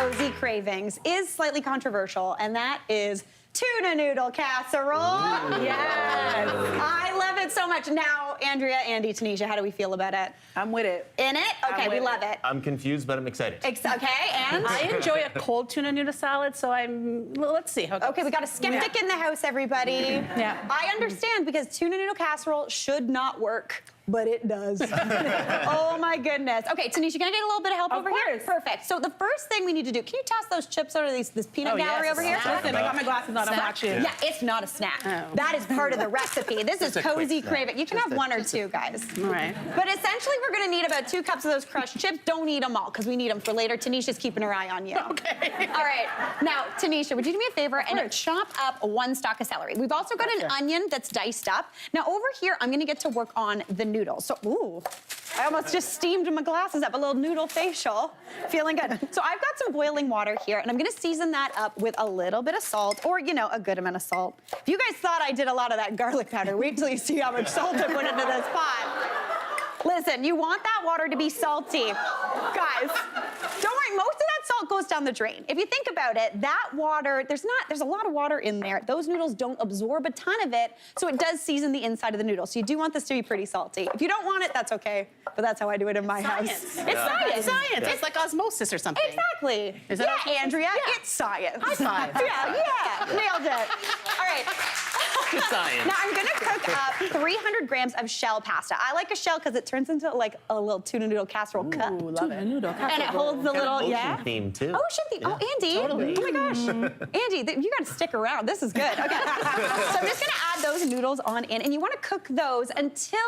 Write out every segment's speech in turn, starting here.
cozy cravings is slightly controversial, and that is tuna noodle casserole. Ooh. Yes. I love it so much. Now, Andrea, Andy, Tanisha, how do we feel about it? I'm with it. In it? Okay, we love it. I'm confused, but I'm excited. Okay, and? I enjoy a cold tuna noodle salad, so let's see how it goes. Okay, we got a skeptic in the house, everybody. Yeah. I understand, because tuna noodle casserole should not work, but it does. Oh my goodness. Okay, Tanisha, can I get a little bit of help over here? Perfect. So the first thing we need to do, can you toss those chips out of this peanut gallery over here? Listen, I got my glasses on, I'm watching. Yeah, it's not a snack. Oh. That is part of the recipe. This is cozy craving. You can have one or two, guys. All right. But essentially, we're gonna need about 2 cups of those crushed chips. Don't eat them all, because we need them for later. Tanisha's keeping her eye on you. Okay. All right. Now, Tanisha, would you do me a favor and chop up 1 stalk of celery? We've also got an onion that's diced up. Now, over here, I'm gonna get to work on the noodles. So, ooh, I almost just steamed my glasses up, a little noodle facial. Feeling good. So I've got some boiling water here, and I'm gonna season that up with a little bit of salt, or, you know, a good amount of salt. If you guys thought I did a lot of that garlic powder, wait till you see how much salt I put into this pot. Listen, you want that water to be salty. Guys, don't worry, most of that salt goes down the drain. If you think about it, that water, there's a lot of water in there. Those noodles don't absorb a ton of it, so it does season the inside of the noodle. So you do want this to be pretty salty. If you don't want it, that's okay, but that's how I do it in my house. It's science. Science. It's like osmosis or something. Exactly. Is that yeah, Andrea, it's science. High five. Yeah, nailed it. All right. Science. Now I'm gonna cook up 300 grams of shell pasta. I like a shell because it turns into like a little tuna noodle casserole cup. Ooh, love it. Noodle casserole. And it holds the little, Ocean theme too. Ocean theme. Oh, Andy. Totally. Oh my gosh. Andy, you gotta stick around. This is good. Okay. So I'm just gonna add those noodles on in, and you wanna cook those until,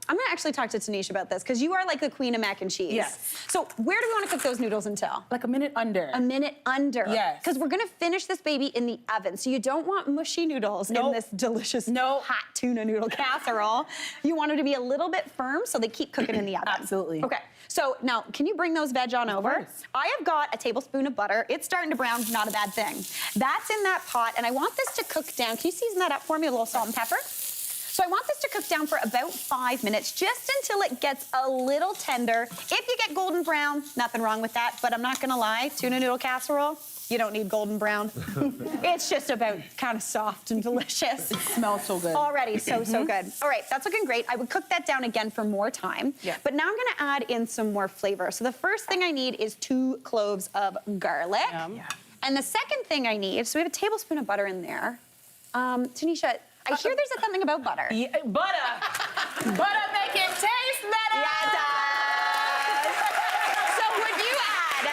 I'm gonna actually talk to Tanisha about this, because you are like the queen of mac and cheese. Yes. So where do we wanna cook those noodles until? Like a minute under. A minute under. Yes. Because we're gonna finish this baby in the oven. So you don't want mushy noodles in this delicious hot tuna noodle casserole. You want them to be a little bit firm so they keep cooking in the oven. Absolutely. Okay, so now can you bring those veg on over? Course. I have got a tablespoon of butter. It's starting to brown, not a bad thing. That's in that pot, and I want this to cook down. Can you season that up for me, a little salt and pepper? So I want this to cook down for about 5 minutes, just until it gets a little tender. If you get golden brown, nothing wrong with that, but I'm not gonna lie, tuna noodle casserole, you don't need golden brown. It's just about kind of soft and delicious. It smells so good. Already, so good. All right, that's looking great. I would cook that down again for more time. Yeah. But now I'm gonna add in some more flavor. So the first thing I need is 2 cloves of garlic. Yeah. And the second thing I need, so we have a tablespoon of butter in there. Tanisha, I hear there's something about butter. Yeah, butter. Butter make it taste better. Yeah, it does. So would you add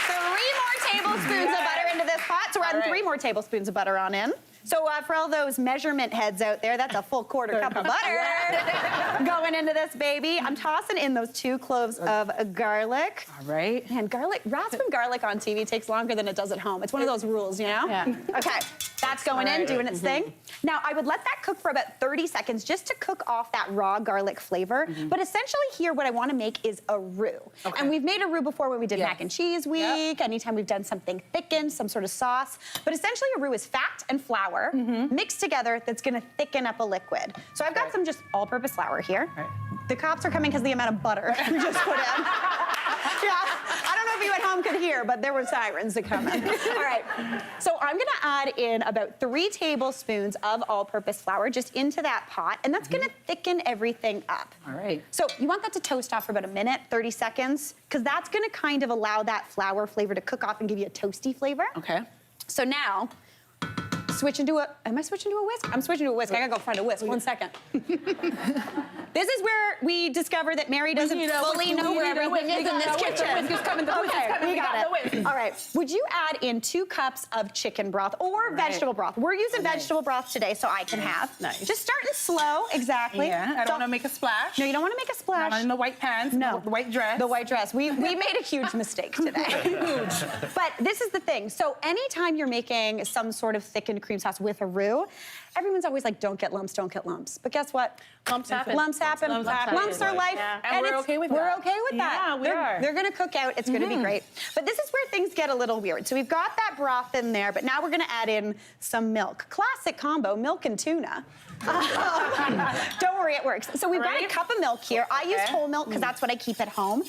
3 more tablespoons of butter into this pot? So we're adding 3 more tablespoons of butter on in. So for all those measurement heads out there, that's a full quarter cup of butter going into this baby. I'm tossing in those 2 cloves of garlic. All right. Man, rasping garlic on TV takes longer than it does at home. It's one of those rules, you know? Yeah. Okay, that's going in, doing its thing. Now, I would let that cook for about 30 seconds just to cook off that raw garlic flavor. But essentially here, what I want to make is a roux. Okay. And we've made a roux before when we did mac and cheese week, anytime we've done something thickened, some sort of sauce. But essentially a roux is fat and flour mixed together that's going to thicken up a liquid. So I've got some just all-purpose flour here. Right. The cops are coming because of the amount of butter we just put in. I don't know if you at home could hear, but there were sirens that come in. All right, so I'm gonna add in about 3 tablespoons of all-purpose flour just into that pot, and that's gonna thicken everything up. All right. So you want that to toast off for about a minute, 30 seconds, because that's gonna kind of allow that flour flavor to cook off and give you a toasty flavor. Okay. So now, am I switching to a whisk? I'm switching to a whisk. I gotta go find a whisk. 1 second. This is where we discover that Mary doesn't fully know where everything is in this kitchen. The whisk is coming. The whisk is coming. We got it. it. All right. Would you add in 2 cups of chicken broth or vegetable broth? We're using vegetable broth today, so I can have. Nice. Just starting slow, exactly. Yeah, I don't want to make a splash. No, you don't want to make a splash. Not in the white pants. No. The white dress. The white dress. We made a huge mistake today. Huge. But this is the thing. So anytime you're making some sort of thickened cream sauce with a roux, everyone's always like, don't get lumps, don't get lumps. But guess what? Lumps happen. Lumps happen. Lumps are life. Yeah. And we're okay with that. We're okay with that. Yeah, we are. They're gonna cook out. It's gonna be great. But this is where things get a little weird. So we've got that broth in there, but now we're gonna add in some milk. Classic combo, milk and tuna. Don't worry, it works. So we've got a cup of milk here. I use whole milk because that's what I keep at home.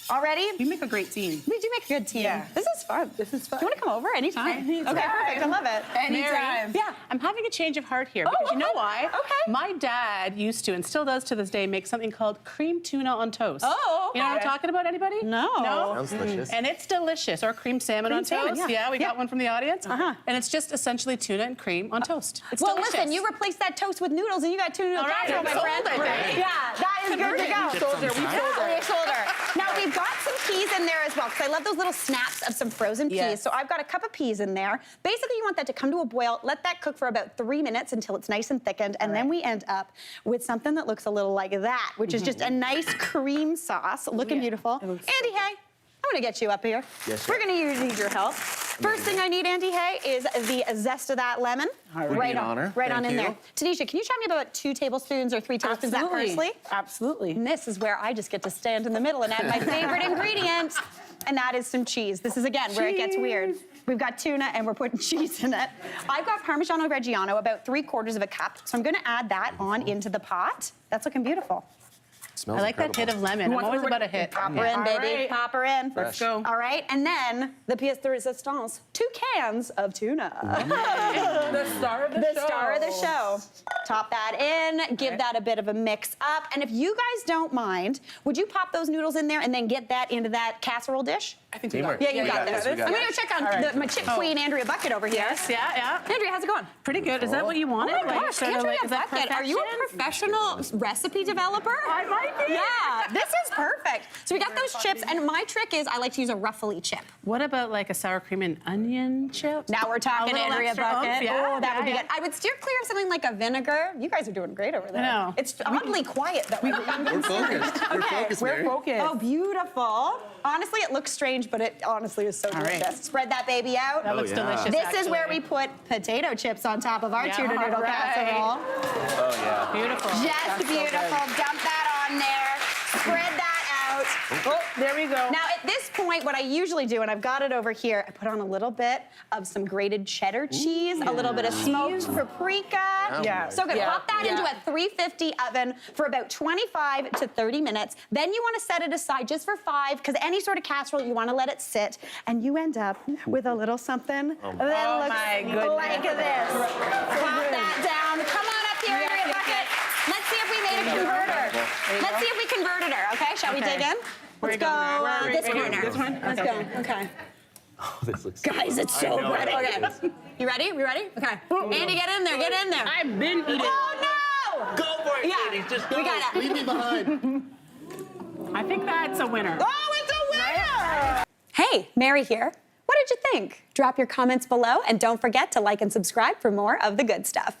All ready? We make a great team. We do make a good team. Yeah. This is fun. This is fun. Do you want to come over anytime? Anytime. Okay, perfect. I love it. Mary, Yeah. I'm having a change of heart here because you know why? Okay. My dad used to, and still does to this day, make something called cream tuna on toast. Oh, You know what I'm okay. talking about, anybody? No. Sounds delicious. And it's delicious. Or cream salmon on salmon, toast. yeah. We got one from the audience. Uh-huh. And it's just essentially tuna and cream on toast. It's Well, delicious. listen, you replaced that toast with noodles and you got tuna noodle All right, casserole, my I'm friend. sold, I think. Yeah, that is good to go. We sold her, we Yeah, we sold her. Now, we've got some peas in there as well, because I love those little snaps of some frozen peas. Yes. So I've got a cup of peas in there. Basically, you want that to come to a boil. Let that cook for about 3 minutes until it's nice and thickened. And then we end up with something that looks a little like that, which is just a nice cream sauce, looking beautiful. Andy, hey. I'm gonna get you up here. Yes, We're gonna need your help. First thing I need, Andy Hay, is the zest of that lemon. Would be an honor. Right on Thank in you. there. Tanisha, can you tell me about 2 tablespoons or 3 tablespoons of that parsley? Absolutely. And this is where I just get to stand in the middle and add my favorite ingredient, and that is some cheese. This is, again, where it gets weird. We've got tuna and we're putting cheese in it. I've got Parmigiano Reggiano, about 3/4 of a cup, so I'm gonna add that on into the pot. That's looking beautiful. Smells I like that hit of lemon. I'm always about a hit. Pop her in, baby. right. Pop her in. Let's go. All right, and then the pièce de résistance, 2 cans of tuna. The star of the The star of the show. Top that in, give that a bit of a mix up. And if you guys don't mind, would you pop those noodles in there and then get that into that casserole dish? I think we Teamwork. got Yeah, you got this, this. we got I'm gonna this. go check on my chip queen, Andrea Bucket over here. Yes, yeah. Andrea, how's it going? Pretty good. Is that what you wanted? Oh my gosh, sort of Andrea is that Bucket, are you a perfection? professional recipe developer? I might be. Yeah, this is perfect. So we got those chips, and my trick is I like to use a ruffly chip. What about like a sour cream and onion chip? Now we're talking, A little Andrea extra Bucket. oomph, yeah, Oh, that would be yeah. good. I would steer clear of something like a vinegar. You guys are doing great over there. I know. It's oddly quiet, though. We're focused. We're focused, Mary. focused. Oh, beautiful. Honestly, it looks strange, but it honestly is so All right. delicious. Spread that baby out. That looks yeah. delicious. This is where we actually. put potato chips on top of our Yeah, tuna noodle all right. casserole. Oh, yeah. Beautiful. Just beautiful. Dump that on there. Spread that out. Oh, there we go. Now, at this point, what I usually do, and I've got it over here, I put on a little bit of some grated cheddar cheese, a little bit of smoked paprika. Yeah. So good. Yeah. Pop that into a 350 oven for about 25 to 30 minutes. Then you want to set it aside just for 5, because any sort of casserole, you want to let it sit, and you end up with a little something that Oh looks my goodness. like this. Pop that down. Come on up here, Andrea Bucket. Let's see if we made a converter. Let's see if we converted her, okay? Shall we dig in? Where Let's you go going? Where are we? this Right here. corner. This one? Let's go. Okay. Oh, this looks Guys, it's so I know, good. I Okay. know. You ready? You ready? Okay. Andy, get in there. Get in there. I've been eating. Oh, no! Go for it, Yeah. Katie. Just go. We got it. Leave me behind. I think that's a winner. Oh, it's a winner! Hey, Mary here. What did you think? Drop your comments below, and don't forget to like and subscribe for more of the good stuff.